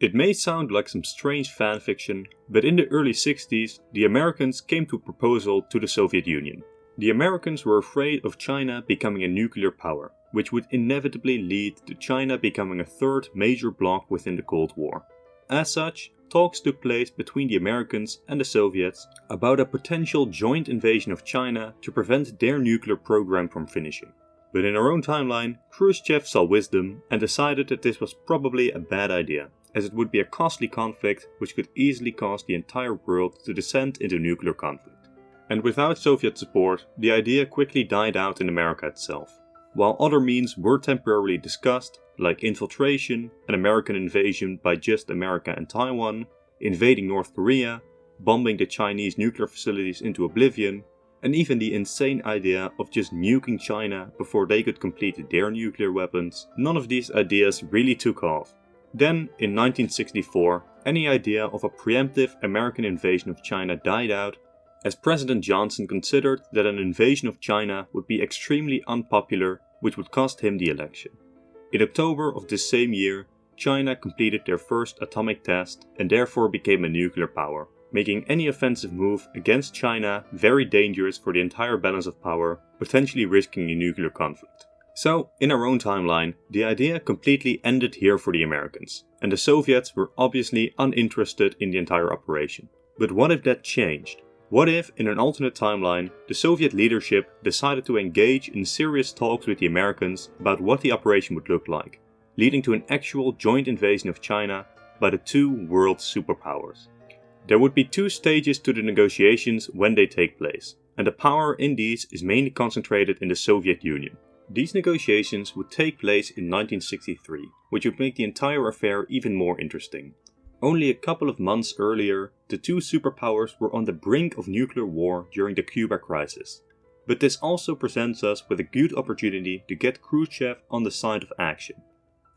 It may sound like some strange fanfiction, but in the early 60s, the Americans came to a proposal to the Soviet Union. The Americans were afraid of China becoming a nuclear power, which would inevitably lead to China becoming a third major bloc within the Cold War. As such, talks took place between the Americans and the Soviets about a potential joint invasion of China to prevent their nuclear program from finishing. But in our own timeline, Khrushchev saw wisdom and decided that this was probably a bad idea, as it would be a costly conflict which could easily cause the entire world to descend into nuclear conflict. And without Soviet support, the idea quickly died out in America itself. While other means were temporarily discussed, like infiltration, an American invasion by just America and Taiwan, invading North Korea, bombing the Chinese nuclear facilities into oblivion, and even the insane idea of just nuking China before they could complete their nuclear weapons, none of these ideas really took off. Then, in 1964, any idea of a preemptive American invasion of China died out, as President Johnson considered that an invasion of China would be extremely unpopular, which would cost him the election. In October of this same year, China completed their first atomic test and therefore became a nuclear power, making any offensive move against China very dangerous for the entire balance of power, potentially risking a nuclear conflict. So, in our own timeline, the idea completely ended here for the Americans, and the Soviets were obviously uninterested in the entire operation. But what if that changed? What if, in an alternate timeline, the Soviet leadership decided to engage in serious talks with the Americans about what the operation would look like, leading to an actual joint invasion of China by the two world superpowers? There would be two stages to the negotiations when they take place, and the power in these is mainly concentrated in the Soviet Union. These negotiations would take place in 1963, which would make the entire affair even more interesting. Only a couple of months earlier, the two superpowers were on the brink of nuclear war during the Cuba crisis. But this also presents us with a good opportunity to get Khrushchev on the side of action.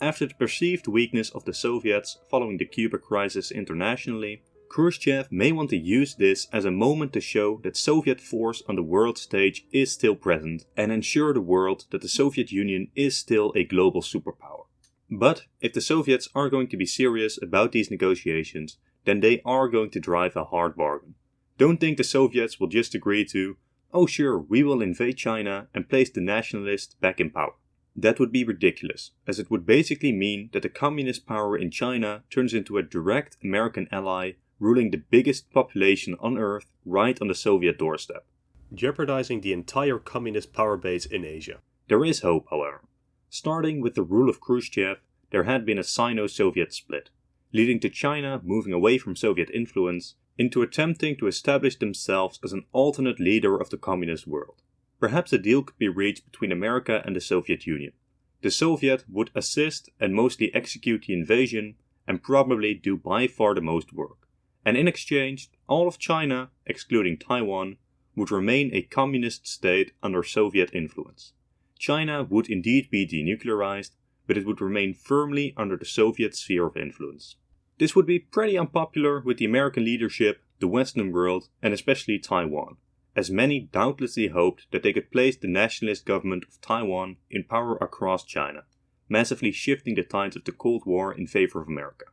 After the perceived weakness of the Soviets following the Cuba crisis internationally, Khrushchev may want to use this as a moment to show that Soviet force on the world stage is still present and ensure the world that the Soviet Union is still a global superpower. But if the Soviets are going to be serious about these negotiations, then they are going to drive a hard bargain. Don't think the Soviets will just agree to, oh sure, we will invade China and place the nationalists back in power. That would be ridiculous, as it would basically mean that the communist power in China turns into a direct American ally ruling the biggest population on Earth right on the Soviet doorstep, jeopardizing the entire communist power base in Asia. There is hope, however. Starting with the rule of Khrushchev, there had been a Sino-Soviet split, leading to China moving away from Soviet influence into attempting to establish themselves as an alternate leader of the communist world. Perhaps a deal could be reached between America and the Soviet Union. The Soviet would assist and mostly execute the invasion and probably do by far the most work. And in exchange, all of China, excluding Taiwan, would remain a communist state under Soviet influence. China would indeed be denuclearized, but it would remain firmly under the Soviet sphere of influence. This would be pretty unpopular with the American leadership, the Western world, and especially Taiwan, as many doubtlessly hoped that they could place the nationalist government of Taiwan in power across China, massively shifting the tides of the Cold War in favor of America.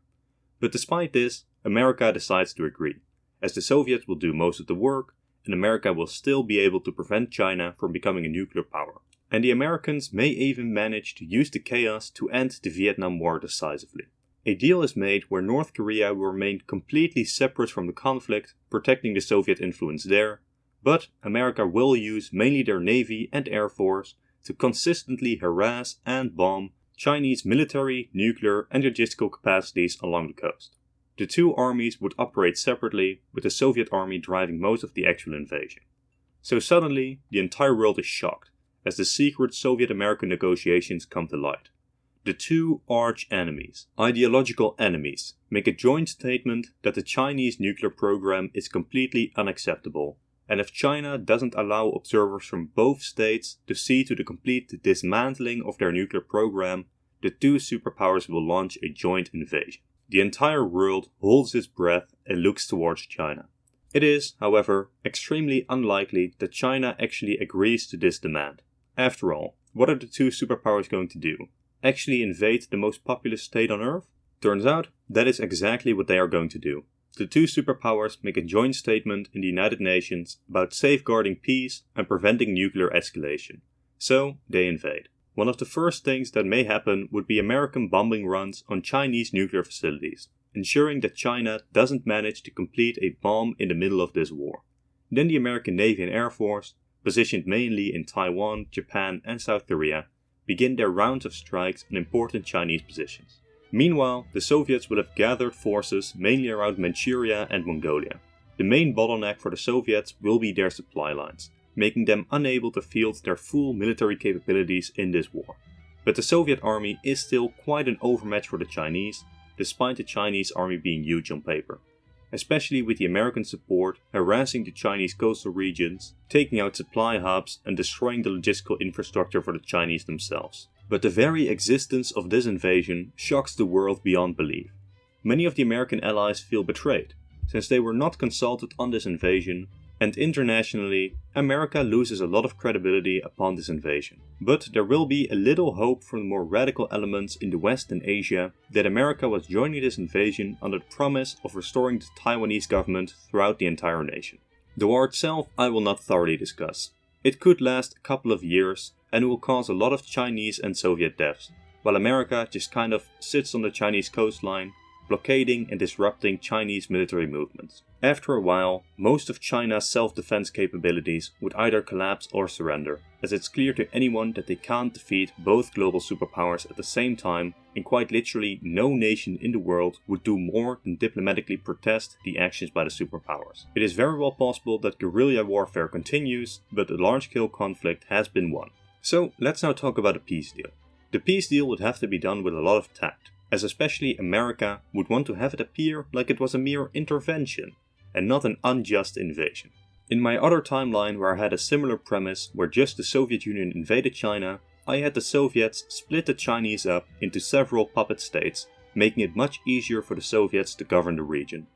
But despite this, America decides to agree, as the Soviets will do most of the work, and America will still be able to prevent China from becoming a nuclear power. And the Americans may even manage to use the chaos to end the Vietnam War decisively. A deal is made where North Korea will remain completely separate from the conflict, protecting the Soviet influence there, but America will use mainly their Navy and Air Force to consistently harass and bomb Chinese military, nuclear and logistical capacities along the coast. The two armies would operate separately, with the Soviet army driving most of the actual invasion. So suddenly, the entire world is shocked, as the secret Soviet-American negotiations come to light. The two arch enemies, ideological enemies, make a joint statement that the Chinese nuclear program is completely unacceptable, and if China doesn't allow observers from both states to see to the complete dismantling of their nuclear program, the two superpowers will launch a joint invasion. The entire world holds its breath and looks towards China. It is, however, extremely unlikely that China actually agrees to this demand. After all, what are the two superpowers going to do? Actually invade the most populous state on Earth? Turns out, that is exactly what they are going to do. The two superpowers make a joint statement in the United Nations about safeguarding peace and preventing nuclear escalation. So, they invade. One of the first things that may happen would be American bombing runs on Chinese nuclear facilities, ensuring that China doesn't manage to complete a bomb in the middle of this war. Then the American Navy and Air Force, positioned mainly in Taiwan, Japan and South Korea, begin their rounds of strikes on important Chinese positions. Meanwhile, the Soviets will have gathered forces mainly around Manchuria and Mongolia. The main bottleneck for the Soviets will be their supply lines, making them unable to field their full military capabilities in this war. But the Soviet army is still quite an overmatch for the Chinese, despite the Chinese army being huge on paper. Especially with the American support harassing the Chinese coastal regions, taking out supply hubs and destroying the logistical infrastructure for the Chinese themselves. But the very existence of this invasion shocks the world beyond belief. Many of the American allies feel betrayed, since they were not consulted on this invasion, and internationally, America loses a lot of credibility upon this invasion. But there will be a little hope from the more radical elements in the West and Asia that America was joining this invasion under the promise of restoring the Taiwanese government throughout the entire nation. The war itself I will not thoroughly discuss. It could last a couple of years and will cause a lot of Chinese and Soviet deaths, while America just kind of sits on the Chinese coastline, blockading and disrupting Chinese military movements. After a while, most of China's self-defense capabilities would either collapse or surrender, as it's clear to anyone that they can't defeat both global superpowers at the same time, and quite literally no nation in the world would do more than diplomatically protest the actions by the superpowers. It is very well possible that guerrilla warfare continues, but the large-scale conflict has been won. So let's now talk about a peace deal. The peace deal would have to be done with a lot of tact, as especially America would want to have it appear like it was a mere intervention, and not an unjust invasion. In my other timeline where I had a similar premise where just the Soviet Union invaded China, I had the Soviets split the Chinese up into several puppet states, making it much easier for the Soviets to govern the region.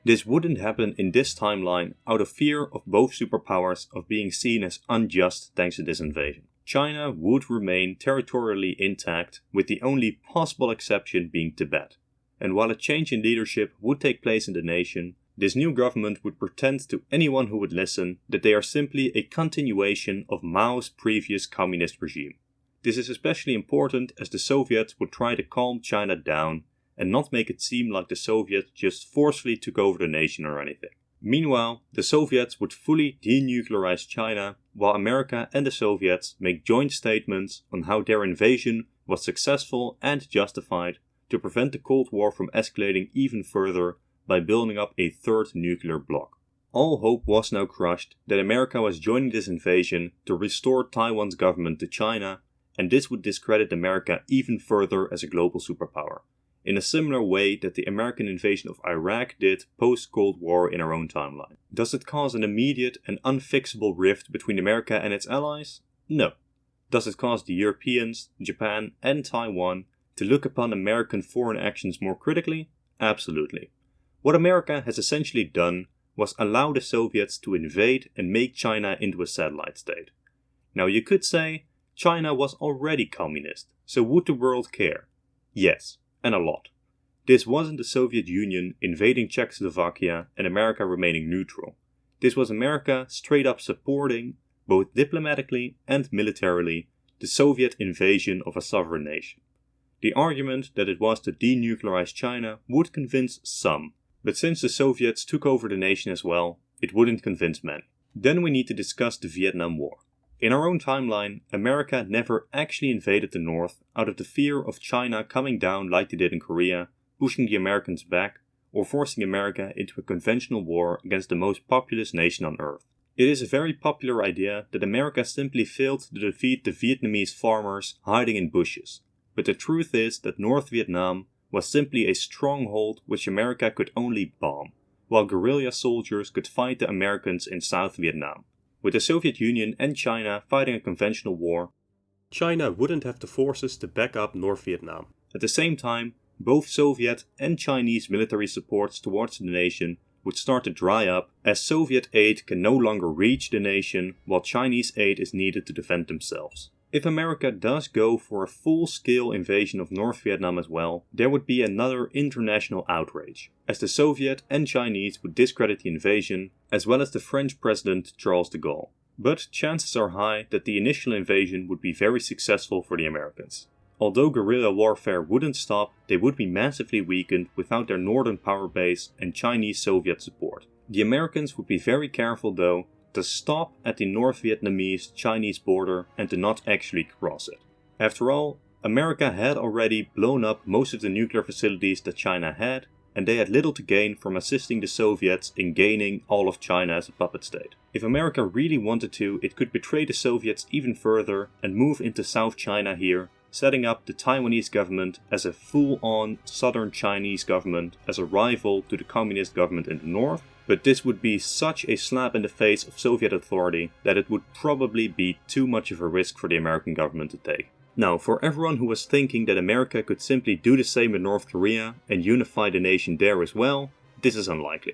This wouldn't happen in this timeline out of fear of both superpowers of being seen as unjust thanks to this invasion. China would remain territorially intact, with the only possible exception being Tibet. And while a change in leadership would take place in the nation, this new government would pretend to anyone who would listen that they are simply a continuation of Mao's previous communist regime. This is especially important as the Soviets would try to calm China down and not make it seem like the Soviets just forcefully took over the nation or anything. Meanwhile, the Soviets would fully denuclearize China, while America and the Soviets make joint statements on how their invasion was successful and justified to prevent the Cold War from escalating even further by building up a third nuclear bloc. All hope was now crushed that America was joining this invasion to restore Taiwan's government to China, and this would discredit America even further as a global superpower, in a similar way that the American invasion of Iraq did post-Cold War in our own timeline. Does it cause an immediate and unfixable rift between America and its allies? No. Does it cause the Europeans, Japan and Taiwan to look upon American foreign actions more critically? Absolutely. What America has essentially done was allow the Soviets to invade and make China into a satellite state. Now you could say China was already communist, so would the world care? Yes, and a lot. This wasn't the Soviet Union invading Czechoslovakia and America remaining neutral. This was America straight up supporting, both diplomatically and militarily, the Soviet invasion of a sovereign nation. The argument that it was to denuclearize China would convince some, but since the Soviets took over the nation as well, it wouldn't convince many. Then we need to discuss the Vietnam War. In our own timeline, America never actually invaded the North out of the fear of China coming down like they did in Korea, pushing the Americans back, or forcing America into a conventional war against the most populous nation on Earth. It is a very popular idea that America simply failed to defeat the Vietnamese farmers hiding in bushes, but the truth is that North Vietnam was simply a stronghold which America could only bomb, while guerrilla soldiers could fight the Americans in South Vietnam. With the Soviet Union and China fighting a conventional war, China wouldn't have the forces to back up North Vietnam. At the same time, both Soviet and Chinese military supports towards the nation would start to dry up as Soviet aid can no longer reach the nation while Chinese aid is needed to defend themselves. If America does go for a full-scale invasion of North Vietnam as well, there would be another international outrage, as the Soviet and Chinese would discredit the invasion, as well as the French President Charles de Gaulle. But chances are high that the initial invasion would be very successful for the Americans. Although guerrilla warfare wouldn't stop, they would be massively weakened without their northern power base and Chinese-Soviet support. The Americans would be very careful though to stop at the North Vietnamese-Chinese border and to not actually cross it. After all, America had already blown up most of the nuclear facilities that China had, and they had little to gain from assisting the Soviets in gaining all of China as a puppet state. If America really wanted to, it could betray the Soviets even further and move into South China here, setting up the Taiwanese government as a full-on southern Chinese government as a rival to the communist government in the north. But this would be such a slap in the face of Soviet authority that it would probably be too much of a risk for the American government to take. Now, for everyone who was thinking that America could simply do the same with North Korea and unify the nation there as well, this is unlikely.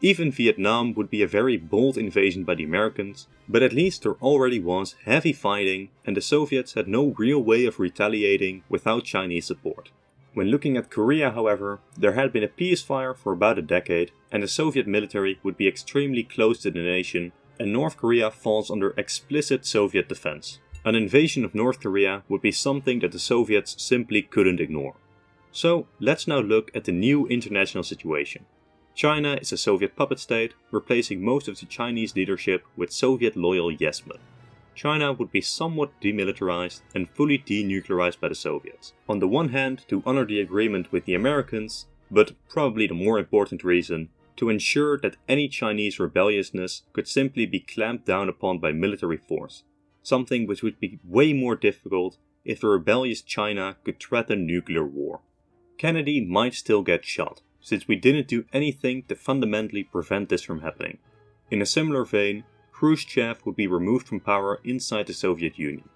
Even Vietnam would be a very bold invasion by the Americans, but at least there already was heavy fighting and the Soviets had no real way of retaliating without Chinese support. When looking at Korea, however, there had been a ceasefire for about a decade and the Soviet military would be extremely close to the nation, and North Korea falls under explicit Soviet defense. An invasion of North Korea would be something that the Soviets simply couldn't ignore. So let's now look at the new international situation. China is a Soviet puppet state, replacing most of the Chinese leadership with Soviet-loyal yes-men. China would be somewhat demilitarized and fully denuclearized by the Soviets. On the one hand, to honor the agreement with the Americans, but probably the more important reason, to ensure that any Chinese rebelliousness could simply be clamped down upon by military force, something which would be way more difficult if the rebellious China could threaten nuclear war. Kennedy might still get shot, since we didn't do anything to fundamentally prevent this from happening. In a similar vein, Khrushchev would be removed from power inside the Soviet Union.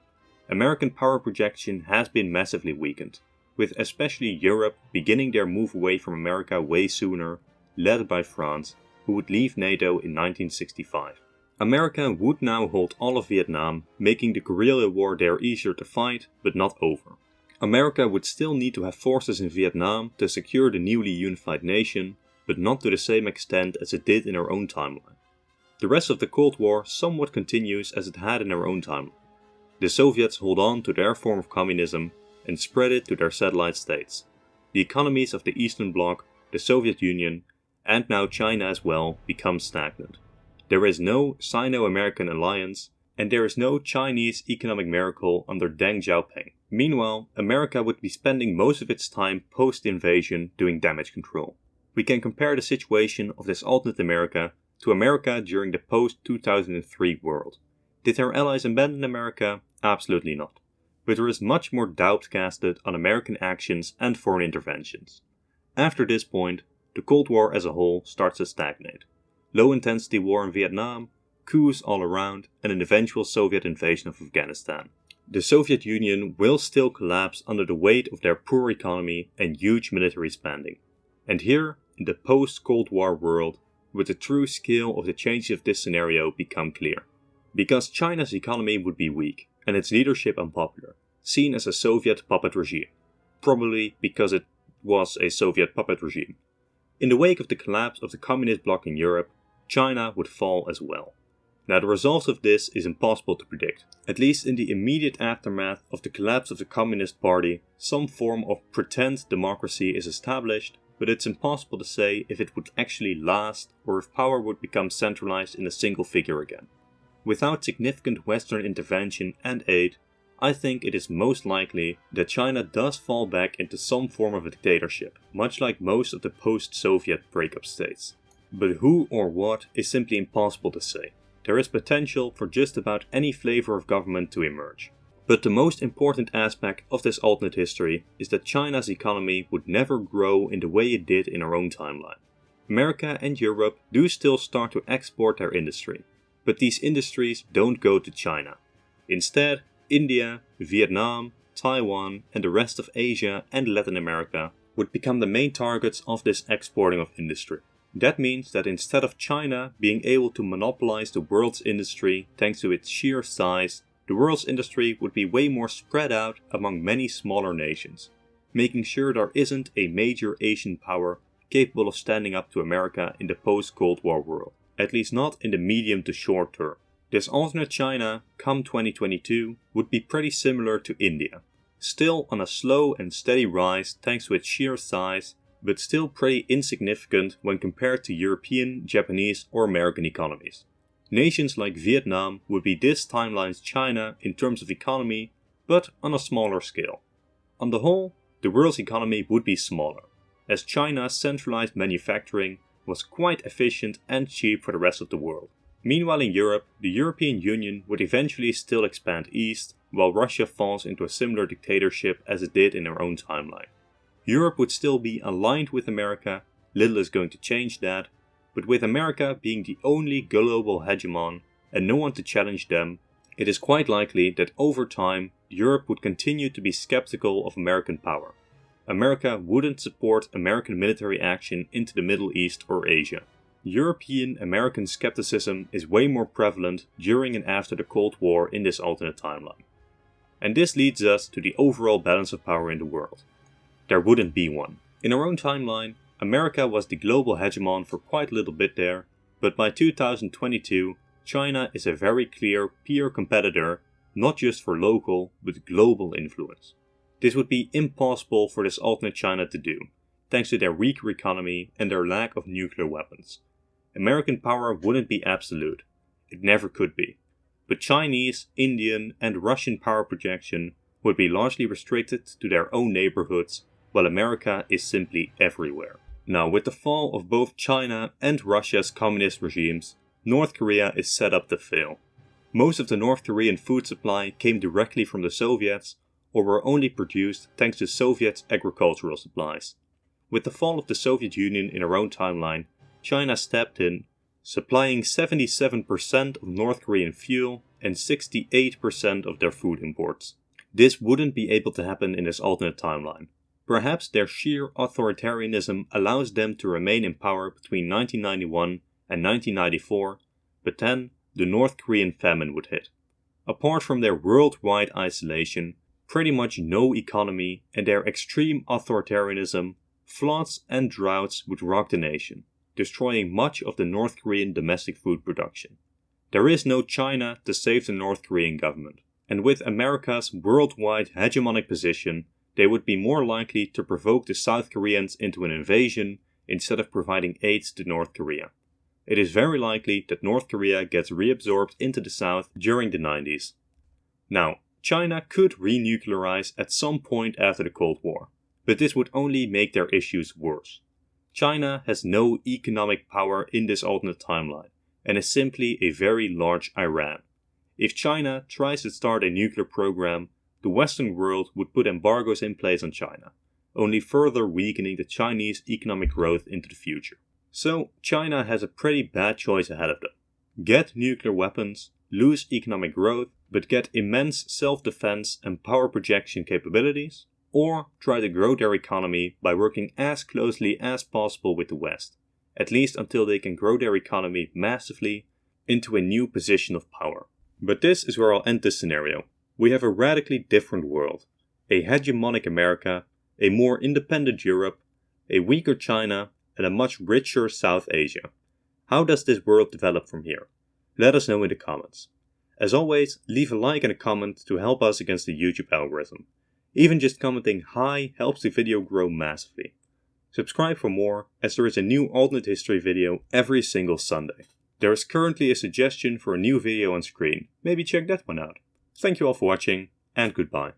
American power projection has been massively weakened, with especially Europe beginning their move away from America way sooner, led by France, who would leave NATO in 1965. America would now hold all of Vietnam, making the guerrilla war there easier to fight, but not over. America would still need to have forces in Vietnam to secure the newly unified nation, but not to the same extent as it did in our own timeline. The rest of the Cold War somewhat continues as it had in our own timeline. The Soviets hold on to their form of communism and spread it to their satellite states. The economies of the Eastern Bloc, the Soviet Union, and now China as well, become stagnant. There is no Sino-American alliance, and there is no Chinese economic miracle under Deng Xiaoping. Meanwhile, America would be spending most of its time post-invasion doing damage control. We can compare the situation of this alternate America to America during the post-2003 world. Did our allies abandon America? Absolutely not. But there is much more doubt casted on American actions and foreign interventions. After this point, the Cold War as a whole starts to stagnate. Low-intensity war in Vietnam, coups all around, and an eventual Soviet invasion of Afghanistan. The Soviet Union will still collapse under the weight of their poor economy and huge military spending. And here, in the post-Cold War world, would the true scale of the changes of this scenario become clear. Because China's economy would be weak, and its leadership unpopular, seen as a Soviet puppet regime. Probably because it was a Soviet puppet regime. In the wake of the collapse of the communist bloc in Europe, China would fall as well. Now the result of this is impossible to predict. At least in the immediate aftermath of the collapse of the Communist Party, some form of pretend democracy is established, but it's impossible to say if it would actually last or if power would become centralized in a single figure again. Without significant Western intervention and aid, I think it is most likely that China does fall back into some form of a dictatorship, much like most of the post-Soviet breakup states. But who or what is simply impossible to say. There is potential for just about any flavor of government to emerge. But the most important aspect of this alternate history is that China's economy would never grow in the way it did in our own timeline. America and Europe do still start to export their industry, but these industries don't go to China. Instead, India, Vietnam, Taiwan, and the rest of Asia and Latin America would become the main targets of this exporting of industry. That means that instead of China being able to monopolize the world's industry thanks to its sheer size, the world's industry would be way more spread out among many smaller nations, making sure there isn't a major Asian power capable of standing up to America in the post-Cold War world, at least not in the medium to short term. This alternate China, come 2022, would be pretty similar to India, still on a slow and steady rise thanks to its sheer size, but still pretty insignificant when compared to European, Japanese or American economies. Nations like Vietnam would be this timeline's China in terms of economy, but on a smaller scale. On the whole, the world's economy would be smaller, as China's centralized manufacturing was quite efficient and cheap for the rest of the world. Meanwhile in Europe, the European Union would eventually still expand east, while Russia falls into a similar dictatorship as it did in our own timeline. Europe would still be aligned with America, little is going to change that, but with America being the only global hegemon and no one to challenge them, it is quite likely that over time Europe would continue to be skeptical of American power. America wouldn't support American military action into the Middle East or Asia. European-American skepticism is way more prevalent during and after the Cold War in this alternate timeline. And this leads us to the overall balance of power in the world. There wouldn't be one. In our own timeline, America was the global hegemon for quite a little bit there, but by 2022, China is a very clear peer competitor, not just for local, but global influence. This would be impossible for this alternate China to do, thanks to their weaker economy and their lack of nuclear weapons. American power wouldn't be absolute. It never could be. But Chinese, Indian and Russian power projection would be largely restricted to their own neighborhoods, while America is simply everywhere. Now, with the fall of both China and Russia's communist regimes, North Korea is set up to fail. Most of the North Korean food supply came directly from the Soviets, or were only produced thanks to Soviet agricultural supplies. With the fall of the Soviet Union in our own timeline, China stepped in, supplying 77% of North Korean fuel and 68% of their food imports. This wouldn't be able to happen in this alternate timeline. Perhaps their sheer authoritarianism allows them to remain in power between 1991 and 1994, but then the North Korean famine would hit. Apart from their worldwide isolation, pretty much no economy and their extreme authoritarianism, floods and droughts would rock the nation, destroying much of the North Korean domestic food production. There is no China to save the North Korean government, and with America's worldwide hegemonic position, they would be more likely to provoke the South Koreans into an invasion instead of providing aid to North Korea. It is very likely that North Korea gets reabsorbed into the South during the 90s. Now, China could renuclearize at some point after the Cold War, but this would only make their issues worse. China has no economic power in this alternate timeline, and is simply a very large Iran. If China tries to start a nuclear program, the Western world would put embargoes in place on China, only further weakening the Chinese economic growth into the future. So China has a pretty bad choice ahead of them. Get nuclear weapons, lose economic growth, but get immense self-defense and power projection capabilities, or try to grow their economy by working as closely as possible with the West, at least until they can grow their economy massively into a new position of power. But this is where I'll end this scenario. We have a radically different world, a hegemonic America, a more independent Europe, a weaker China, and a much richer South Asia. How does this world develop from here? Let us know in the comments. As always, leave a like and a comment to help us against the YouTube algorithm. Even just commenting hi helps the video grow massively. Subscribe for more, as there is a new alternate history video every single Sunday. There is currently a suggestion for a new video on screen, maybe check that one out. Thank you all for watching, and goodbye.